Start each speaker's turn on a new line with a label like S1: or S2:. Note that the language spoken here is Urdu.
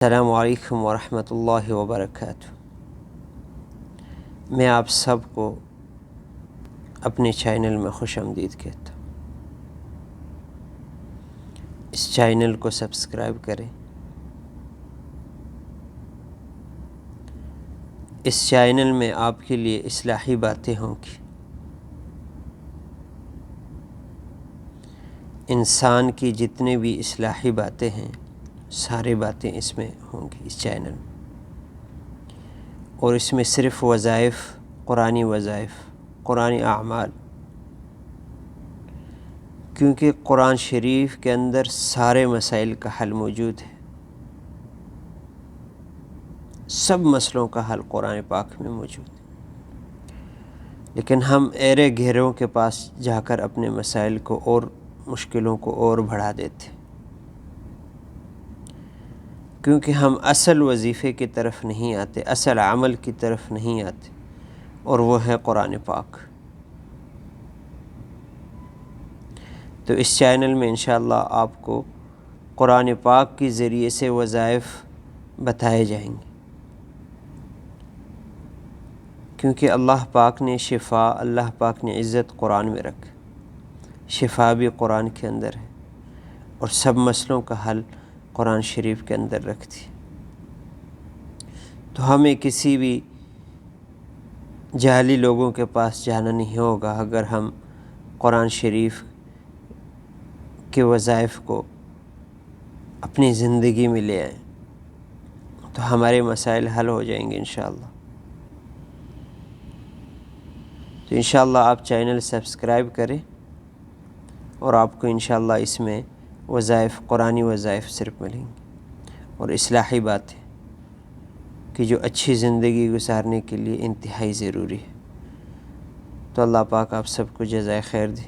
S1: السلام علیکم ورحمۃ اللہ وبرکاتہ۔ میں آپ سب کو اپنے چینل میں خوش آمدید کہتا ہوں۔ اس چینل کو سبسکرائب کریں۔ اس چینل میں آپ کے لیے اصلاحی باتیں ہوں گی۔ انسان کی جتنے بھی اصلاحی باتیں ہیں ساری باتیں اس میں ہوں گی، اس چینل میں۔ اور اس میں صرف وظائف، قرآنی وظائف، قرآنی اعمال، کیونکہ قرآن شریف کے اندر سارے مسائل کا حل موجود ہے۔ سب مسئلوں کا حل قرآن پاک میں موجود ہے، لیکن ہم ایرے گھیروں کے پاس جا کر اپنے مسائل کو اور مشکلوں کو اور بڑھا دیتے، کیونکہ ہم اصل وظیفے کی طرف نہیں آتے، اصل عمل کی طرف نہیں آتے، اور وہ ہے قرآن پاک۔ تو اس چینل میں انشاءاللہ آپ کو قرآن پاک کے ذریعے سے وظائف بتائے جائیں گے، کیونکہ اللہ پاک نے شفا، اللہ پاک نے عزت قرآن میں رکھ، شفا بھی قرآن کے اندر ہے، اور سب مسئلوں کا حل قرآن شریف کے اندر رکھتی۔ تو ہمیں کسی بھی جعلی لوگوں کے پاس جانا نہیں ہوگا اگر ہم قرآن شریف کے وظائف کو اپنی زندگی میں لے آئیں تو ہمارے مسائل حل ہو جائیں گے انشاءاللہ۔ تو انشاءاللہ آپ چینل سبسکرائب کریں، اور آپ کو انشاءاللہ اس میں وظائف، قرآنی وظائف صرف ملیں گے، اور اصلاحی باتیں کہ جو اچھی زندگی گزارنے کے لیے انتہائی ضروری ہے۔ تو اللہ پاک آپ سب کو جزائے خیر دے۔